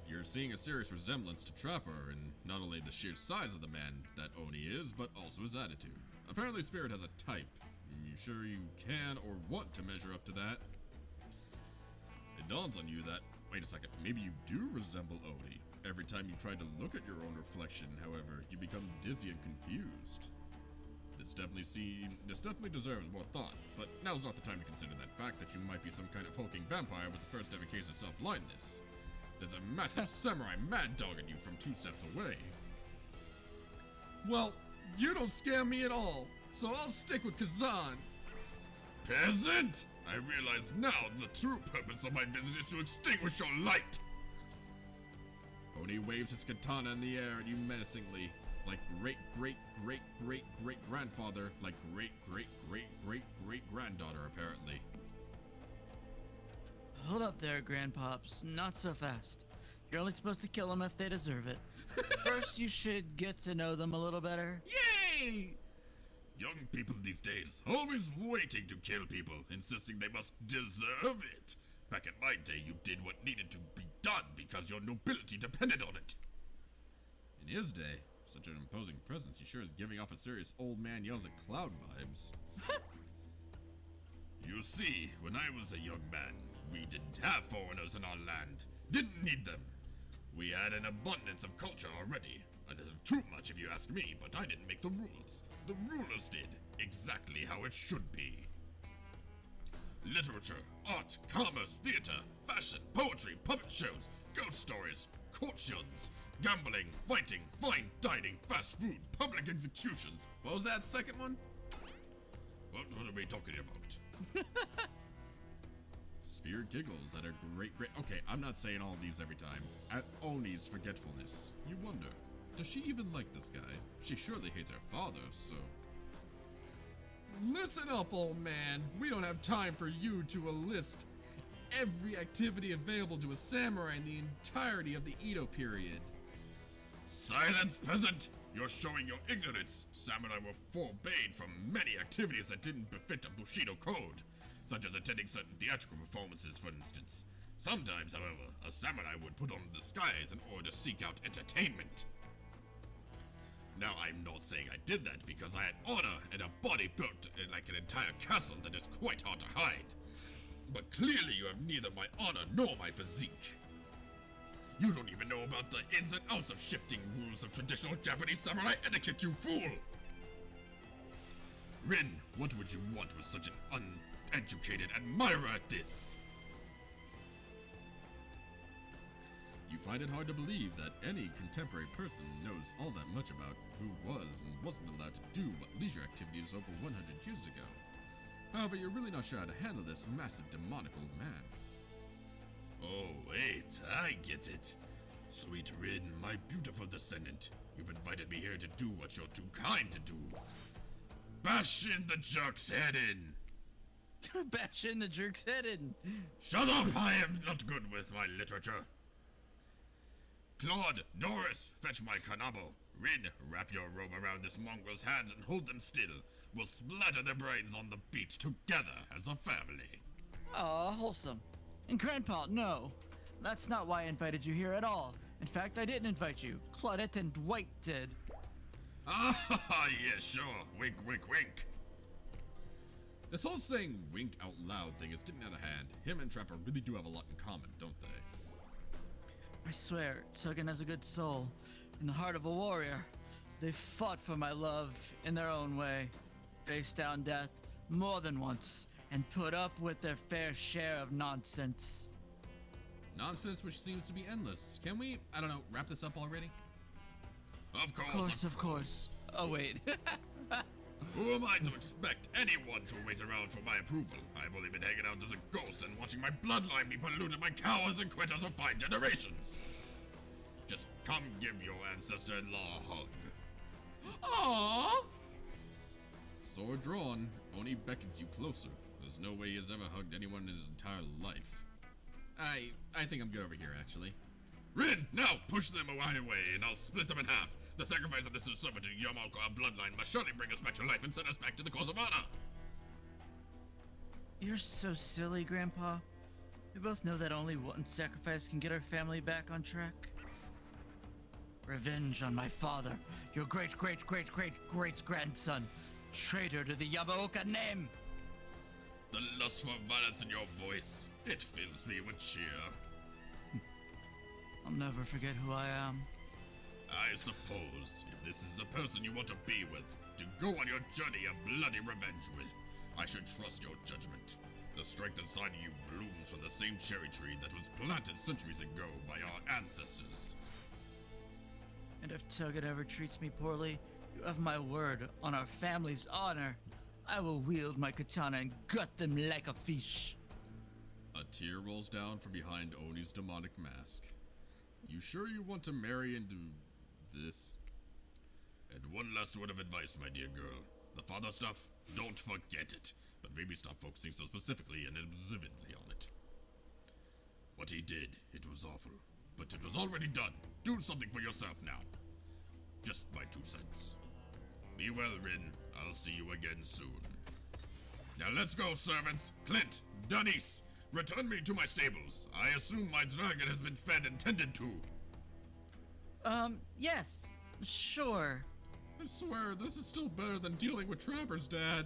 You're seeing a serious resemblance to Trapper in not only the sheer size of the man that Oni is, but also his attitude. Apparently Spirit has a type. You sure you can or want to measure up to that? It dawns on you that, wait a second, maybe you do resemble Oni. Every time you try to look at your own reflection, however, you become dizzy and confused. This definitely deserves more thought, but now's not the time to consider that fact that you might be some kind of hulking vampire with the first ever case of self-blindness. There's a massive samurai mad dogging you from 2 steps away. Well, you don't scare me at all, so I'll stick with Kazan. Peasant! I realize now the true purpose of my visit is to extinguish your light! Oni waves his katana in the air at you menacingly, like great-great-great-great-great-grandfather, like great-great-great-great-great-granddaughter, apparently. Hold up there, Grandpops. Not so fast. You're only supposed to kill them if they deserve it. First, you should get to know them a little better. Yay! Young people these days, always waiting to kill people, insisting they must deserve it. Back in my day, you did what needed to be done because your nobility depended on it. In his day, Such an imposing presence. He sure is giving off a serious old man yells at cloud vibes. You see, when I was a young man, we didn't have foreigners in our land. Didn't need them. We had an abundance of culture already. A little too much if you ask me, but I didn't make the rules. The rulers did, exactly how it should be. Literature, art, commerce, theater, fashion, poetry, puppet shows, ghost stories, courtyards, gambling, fighting, fine dining, fast food, public executions. What was that second one? What are we talking about? Spear giggles at her great. Okay, I'm not saying all of these every time. At Oni's forgetfulness. You wonder, does she even like this guy? She surely hates her father, so. Listen up, old man. We don't have time for you to list every activity available to a samurai in the entirety of the Edo period. Silence, peasant! You're showing your ignorance. Samurai were forbade from many activities that didn't befit a Bushido code, such as attending certain theatrical performances, for instance. Sometimes, however, a samurai would put on a disguise in order to seek out entertainment. Now, I'm not saying I did that because I had honor and a body built like an entire castle that is quite hard to hide. But clearly you have neither my honor nor my physique. You don't even know about the ins and outs of shifting rules of traditional Japanese samurai etiquette, you fool! Rin, what would you want with such an uneducated admirer at this? You find it hard to believe that any contemporary person knows all that much about who was and wasn't allowed to do what leisure activities over 100 years ago. However, you're really not sure how to handle this massive demonic old man. Oh, wait, I get it. Sweet Rin, my beautiful descendant, you've invited me here to do what you're too kind to do. Bash in the jerk's head in. Bash in the jerk's head in. Shut up, I am not good with my literature. Claude, Doris, fetch my kanabo. Rin, wrap your robe around this mongrel's hands and hold them still. We'll splatter their brains on the beach together as a family. Aw, wholesome. And Grandpa, no. That's not why I invited you here at all. In fact, I didn't invite you. Claudette and Dwight did. Ah, yeah, sure. Wink, wink, wink. This whole saying wink out loud thing is getting out of hand. Him and Trapper really do have a lot in common, don't they? I swear, Tuggin has a good soul. In the heart of a warrior. They fought for my love in their own way. Faced down death more than once. And put up with their fair share of nonsense. Nonsense which seems to be endless. Can we, I don't know, wrap this up already? Of course, Of course. Oh, wait. Who am I to expect anyone to wait around for my approval? I've only been hanging out as a ghost and watching my bloodline be polluted by cowards and quitters of 5 generations. Just come give your ancestor-in-law a hug. Aww! Sword drawn, Oni beckons you closer. There's no way he has ever hugged anyone in his entire life. I think I'm good over here, actually. Rin, now push them away, and I'll split them in half. The sacrifice of this usurper to Yamaoka, our bloodline, must surely bring us back to life and send us back to the cause of honor. You're so silly, Grandpa. We both know that only one sacrifice can get our family back on track. Revenge on my father, your great-great-great-great-great-grandson. Traitor to the Yamaoka name! The lust for violence in your voice, it fills me with cheer. I'll never forget who I am. I suppose, if this is the person you want to be with, to go on your journey of bloody revenge with, I should trust your judgment. The strength inside of you blooms from the same cherry tree that was planted centuries ago by our ancestors. And if Tuggett ever treats me poorly, you have my word on our family's honor. I will wield my katana and gut them like a fish. A tear rolls down from behind Oni's demonic mask. You sure you want to marry and do this? And one last word of advice, my dear girl. The father stuff, don't forget it. But maybe stop focusing so specifically and observantly on it. What he did, it was awful. But it was already done. Do something for yourself now. Just my 2 cents. Be well, Rin. I'll see you again soon. Now let's go, servants. Clint, Denise, return me to my stables. I assume my dragon has been fed and tended to. Yes. Sure. I swear, this is still better than dealing with trappers, Dad.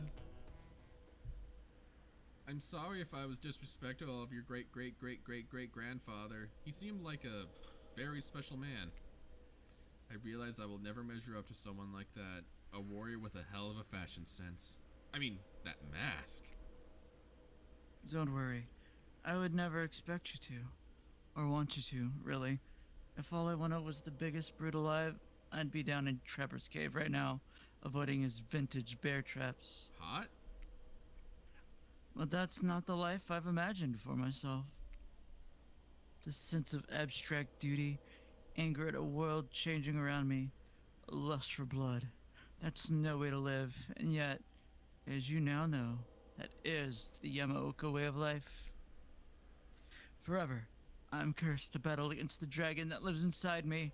I'm sorry if I was disrespectful of your great-great-great-great-great-grandfather. He seemed like a very special man. I realize I will never measure up to someone like that. A warrior with a hell of a fashion sense. I mean, that mask. Don't worry. I would never expect you to. Or want you to, really. If all I wanted was the biggest brute alive, I'd be down in Trapper's Cave right now, avoiding his vintage bear traps. Hot? But that's not the life I've imagined for myself. The sense of abstract duty, anger at a world changing around me, a lust for blood. That's no way to live, and yet, as you now know, that is the Yamaoka way of life. Forever, I'm cursed to battle against the dragon that lives inside me.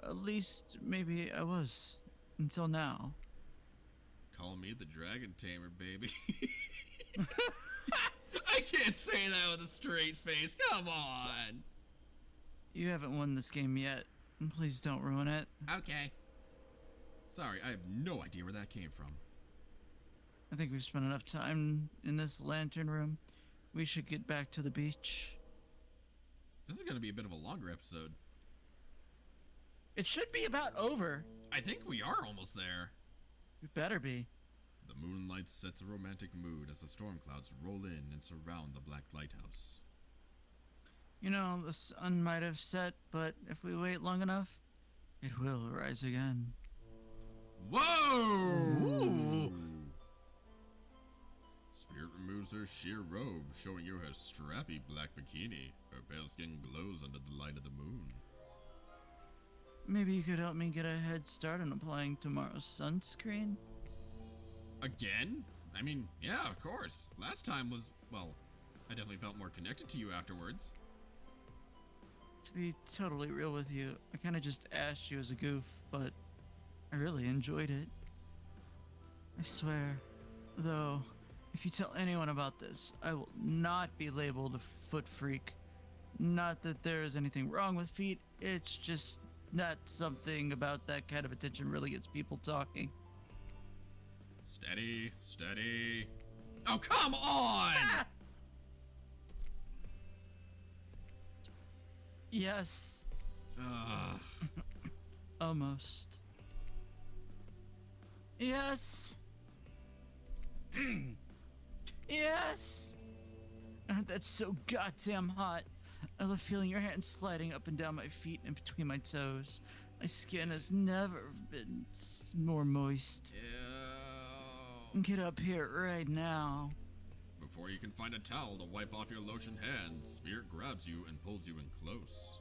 At least, maybe I was, until now. Call me the dragon tamer, baby. I can't say that with a straight face. Come on. You haven't won this game yet. Please don't ruin it. Okay. Sorry, I have no idea where that came from. I think we've spent enough time in this lantern room. We should get back to the beach. This is going to be a bit of a longer episode. It should be about over. I think we are almost there. We better be. The moonlight sets a romantic mood as the storm clouds roll in and surround the black lighthouse. You know, the sun might have set, but if we wait long enough, it will rise again. Whoa! Ooh. Spirit removes her sheer robe, showing you her strappy black bikini. Her pale skin glows under the light of the moon. Maybe you could help me get a head start on applying tomorrow's sunscreen? Again? I mean, yeah, of course. Last time was, well, I definitely felt more connected to you afterwards. To be totally real with you, I kind of just asked you as a goof, but I really enjoyed it. I swear. Though, if you tell anyone about this, I will not be labeled a foot freak. Not that there is anything wrong with feet, it's just not something about that kind of attention really gets people talking. Steady, steady. Oh, come on! Ah! Yes, Ugh. almost. Yes! Yes! That's so goddamn hot. I love feeling your hands sliding up and down my feet and between my toes. My skin has never been more moist. Ew. Get up here right now. Before you can find a towel to wipe off your lotioned hands, Spirit grabs you and pulls you in close.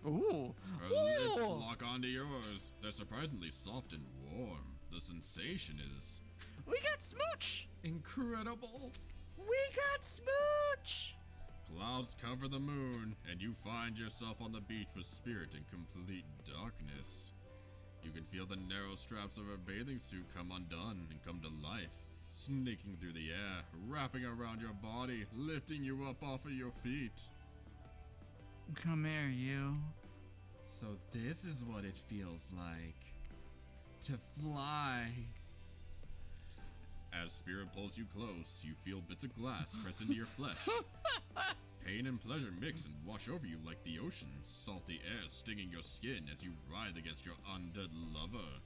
Ooh. Her lips Ooh. lock onto yours. They're surprisingly soft and warm. The sensation is We got smooch! Incredible. We got smooch! clouds cover the moon, and you find yourself on the beach with Spirit in complete darkness. You can feel the narrow straps of her bathing suit come undone and come to life, snaking through the air, wrapping around your body, lifting you up off of your feet. Come here, you. So this is what it feels like to fly. As Spirit pulls you close, you feel bits of glass press into your flesh. Pain and pleasure mix and wash over you like the ocean, salty air stinging your skin as you writhe against your undead lover.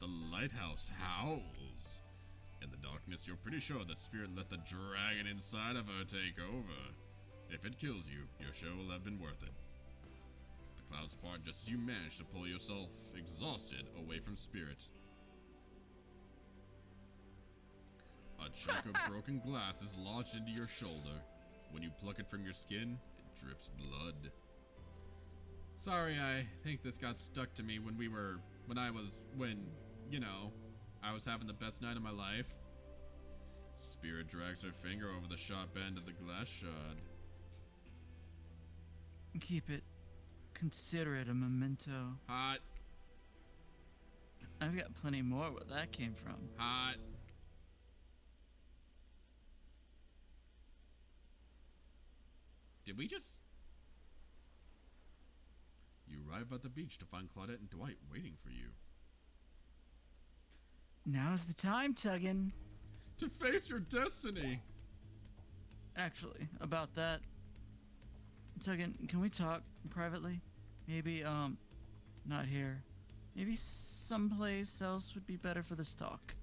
The lighthouse howls. In the darkness, you're pretty sure that Spirit let the dragon inside of her take over. If it kills you, your show will have been worth it. The clouds part just as you manage to pull yourself, exhausted, away from Spirit. A chunk of broken glass is lodged into your shoulder. When you pluck it from your skin, it drips blood. Sorry, I think this got stuck to me when I was having the best night of my life. Spirit drags her finger over the sharp end of the glass shard. Keep it. Consider it a memento. Hot, I've got plenty more where that came from. hot. Did we just... You arrive at the beach to find Claudette and Dwight waiting for you. Now's the time, Tuggin. To face your destiny! Actually, about that, Tuggin, can we talk privately? Maybe, not here. Maybe someplace else would be better for this talk.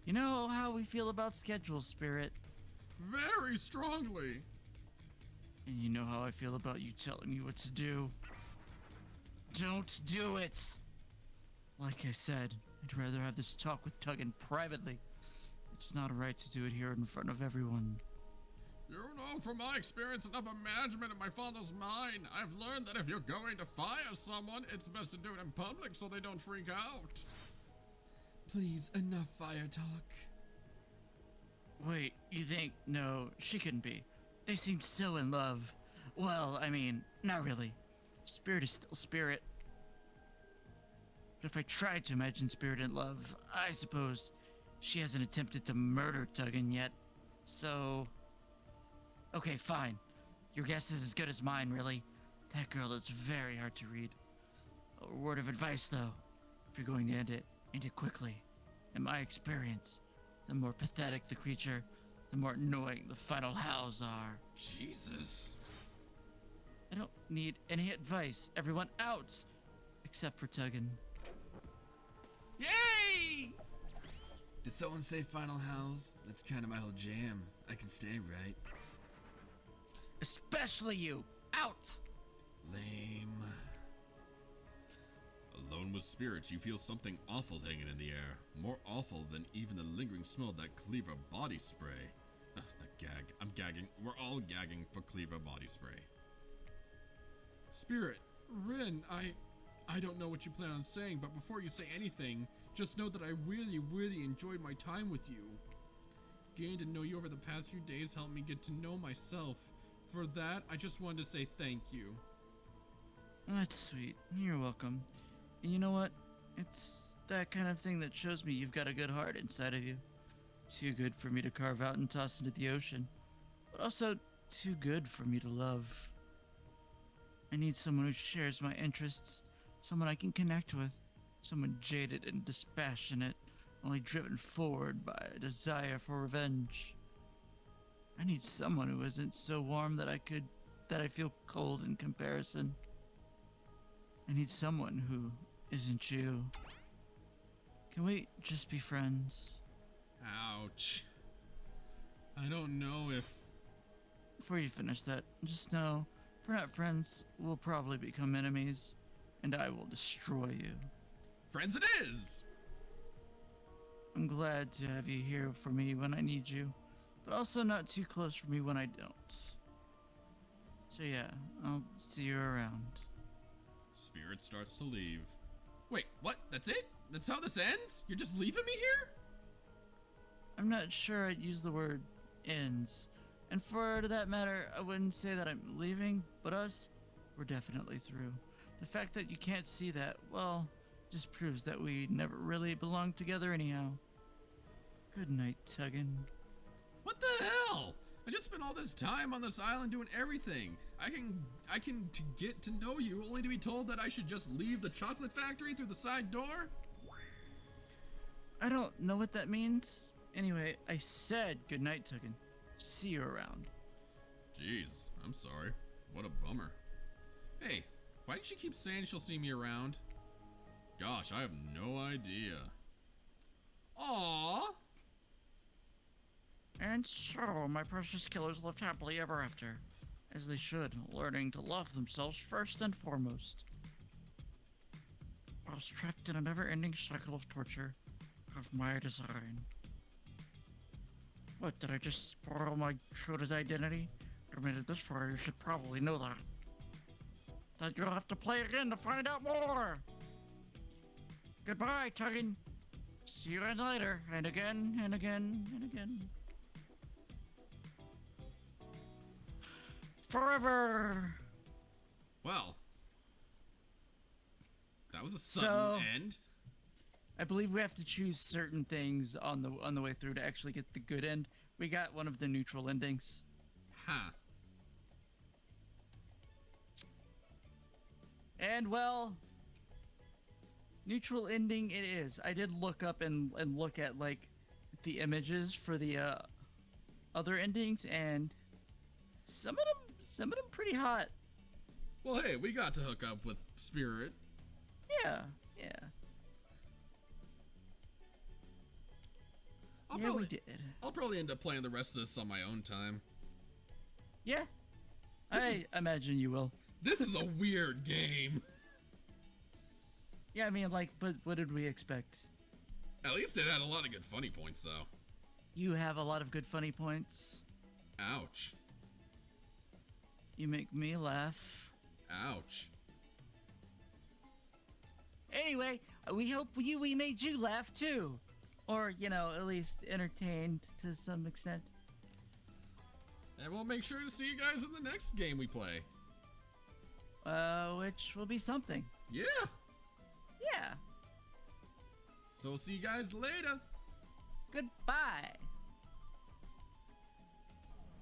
You know how we feel about schedules, Spirit. Very strongly! And you know how I feel about you telling me what to do. Don't do it! Like I said, I'd rather have this talk with Tuggin privately. It's not right to do it here in front of everyone. You know from my experience and upper management of my father's mine, I've learned that if you're going to fire someone, it's best to do it in public so they don't freak out. Please, enough fire talk. Wait, you think? No, she couldn't be. They seemed so in love. Well, I mean, not really. Spirit is still Spirit. But if I tried to imagine Spirit in love, I suppose she hasn't attempted to murder Tuggin yet. So... Okay, fine. Your guess is as good as mine, really. That girl is very hard to read. A word of advice, though. If you're going to end it quickly. In my experience, the more pathetic the creature, the more annoying the final howls are. Jesus. I don't need any advice. Everyone out! Except for Tuggin. Yay! Did someone say final howls? That's kind of my whole jam. I can stay, right? Especially you! Out! Lame. Alone with spirits, you feel something awful hanging in the air. More awful than even the lingering smell of that Cleaver body spray. Ugh, the gag. I'm gagging. We're all gagging for Cleaver body spray. Spirit, Rin, I don't know what you plan on saying, but before you say anything, just know that I really, really enjoyed my time with you. Getting to know you over the past few days helped me get to know myself. For that, I just wanted to say thank you. That's sweet. You're welcome. And you know what? It's that kind of thing that shows me you've got a good heart inside of you. Too good for me to carve out and toss into the ocean, but also too good for me to love. I need someone who shares my interests, someone I can connect with, someone jaded and dispassionate, only driven forward by a desire for revenge. I need someone who isn't so warm that I feel cold in comparison. I need someone who isn't you. Can we just be friends? Ouch. I don't know if... Before you finish that, just know, if we're not friends, we'll probably become enemies, and I will destroy you. Friends it is! I'm glad to have you here for me when I need you, but also not too close for me when I don't. So yeah, I'll see you around. Spirit starts to leave. Wait, what? That's it? That's how this ends? You're just leaving me here? I'm not sure I'd use the word ends. And for that matter, I wouldn't say that I'm leaving, but us, we're definitely through. The fact that you can't see that, well, just proves that we never really belonged together anyhow. Good night, Tuggin. What the hell? I just spent all this time on this island doing everything. I can to get to know you only to be told that I should just leave the chocolate factory through the side door? I don't know what that means. Anyway, I said good night, Tuggin. See you around. Jeez, I'm sorry. What a bummer. Hey, why did she keep saying she'll see me around? Gosh, I have no idea. Aww. And so, my precious killers lived happily ever after, as they should, learning to love themselves first and foremost. Whilst trapped in a never-ending cycle of torture of my design. What, did I just spoil my shooter's identity? I made it this far, you should probably know that. Then you'll have to play again to find out more! Goodbye, Tuggin. See you again later, and again, and again, and again. Forever! Well, that was a sudden end. I believe we have to choose certain things on the way through to actually get the good end. We got one of the neutral endings. Huh. And well, neutral ending it is. I did look up and look at like the images for the other endings, and some of them pretty hot. Well, hey, we got to hook up with Spirit. Yeah. We did. I'll probably end up playing the rest of this on my own time. Yeah. I imagine you will. This is a weird game. Yeah, I mean, like, but what did we expect? At least it had a lot of good funny points, though. You have a lot of good funny points. Ouch. You make me laugh. Ouch. Anyway, we hope we made you laugh too. Or, you know, at least entertained to some extent. And we'll make sure to see you guys in the next game we play. Which will be something. Yeah. Yeah. So we'll see you guys later. Goodbye.